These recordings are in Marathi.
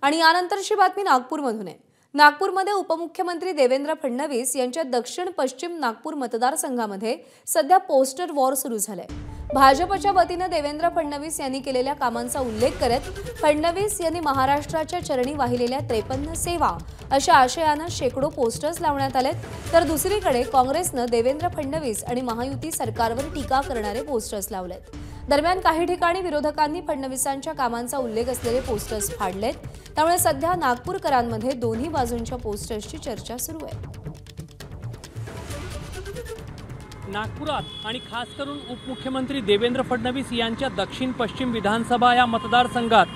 आणि यानंतरची बातमी नागपूरमधून आहे। नागपूरमध्ये उपमुख्यमंत्री देवेंद्र फडणवीस यांच्या दक्षिण पश्चिम नागपूर मतदारसंघामध्ये सध्या पोस्टर वॉर सुरू झालंय। भाजपच्या वतीने देवेंद्र फडणवीस यांनी केलेल्या कामांचा उल्लेख करत फडणवीस यांनी महाराष्ट्राच्या चरणी वाहिलेल्या 53 सेवा अशा आशयाने शेकडो पोस्टर्स लावण्यात आलेत, तर दुसरीकडे काँग्रेसने देवेंद्र फडणवीस आणि महायुती सरकारवर टीका करणारे पोस्टर्स लावलेत। दरम्यान काही ठिकाणी विरोधकांनी फडणवीसांच्या कामांचा उल्लेख असलेले पोस्टर्स फाडलेत, त्यामुळे सध्या नागपूरकरांमध्ये दोन्ही बाजूंच्या पोस्टर्सची चर्चा सुरू आहे। नागपुरात आणि खास करून उपमुख्यमंत्री देवेंद्र फडणवीस यांच्या दक्षिण पश्चिम विधानसभा या मतदारसंघात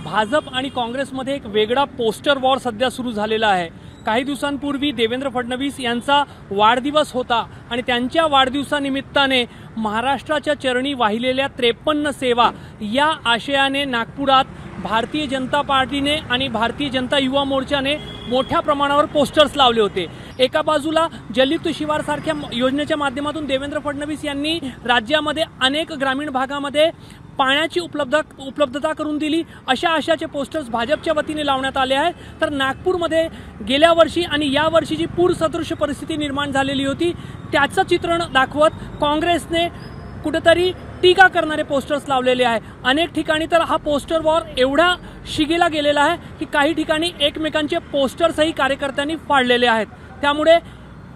भाजप आणि काँग्रेसमध्ये एक वेगळा पोस्टर वॉर सध्या सुरू झालेला आहे। काही दिवसांपूर्वी देवेंद्र फडणवीस यांचा वाढदिवस होता आणि त्यांच्या वाढदिवसानिमित्ताने महाराष्ट्राच्या चरणी वाहिलेल्या 53 सेवा या आशयाने नागपुरात भारतीय जनता पार्टीने आणि भारतीय जनता युवा मोर्चाने मोठ्या प्रमाणावर पोस्टर्स लावले होते। एका बाजूला जलयुक्त शिवार सारख्या योजनेच्या माध्यमातून देवेंद्र फडणवीस यांनी राज्यामध्ये अनेक ग्रामीण भागामध्ये पाण्याची उपलब्धता करून दिली, अशा आशाचे पोस्टर्स भाजपच्या वतीने लावण्यात आले आहेत। तर नागपूरमध्ये गेल्या वर्षी आणि या वर्षी जी पूरसदृश परिस्थिती निर्माण झालेली होती त्याचं चित्रण दाखवत काँग्रेसने कुठेतरी टीका करणारे पोस्टर्स लावलेले आहे। अनेक ठिकाणी तर हा पोस्टर वॉर एवढा शिगेला गेलेला आहे की काही ठिकाणी एकमेकांचे पोस्टर्सही कार्यकर्त्यांनी फाडलेले आहेत। त्यामुळे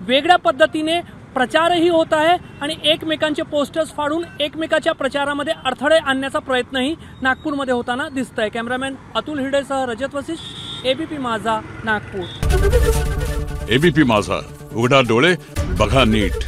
वेगळ्या पद्धतीने प्रचारही होत आहे आणि एकमेकांचे पोस्टर्स फाडून एकमेकाच्या प्रचारामध्ये अडथळे आणण्याचा प्रयत्नही नागपूरमध्ये होताना दिसतंय। कॅमेरामॅन अतुल हिरडेसह रजत वशिष्ठ, एबीपी माझा, नागपूर। एबीपी माझा, उघडा डोळे बघा नीट।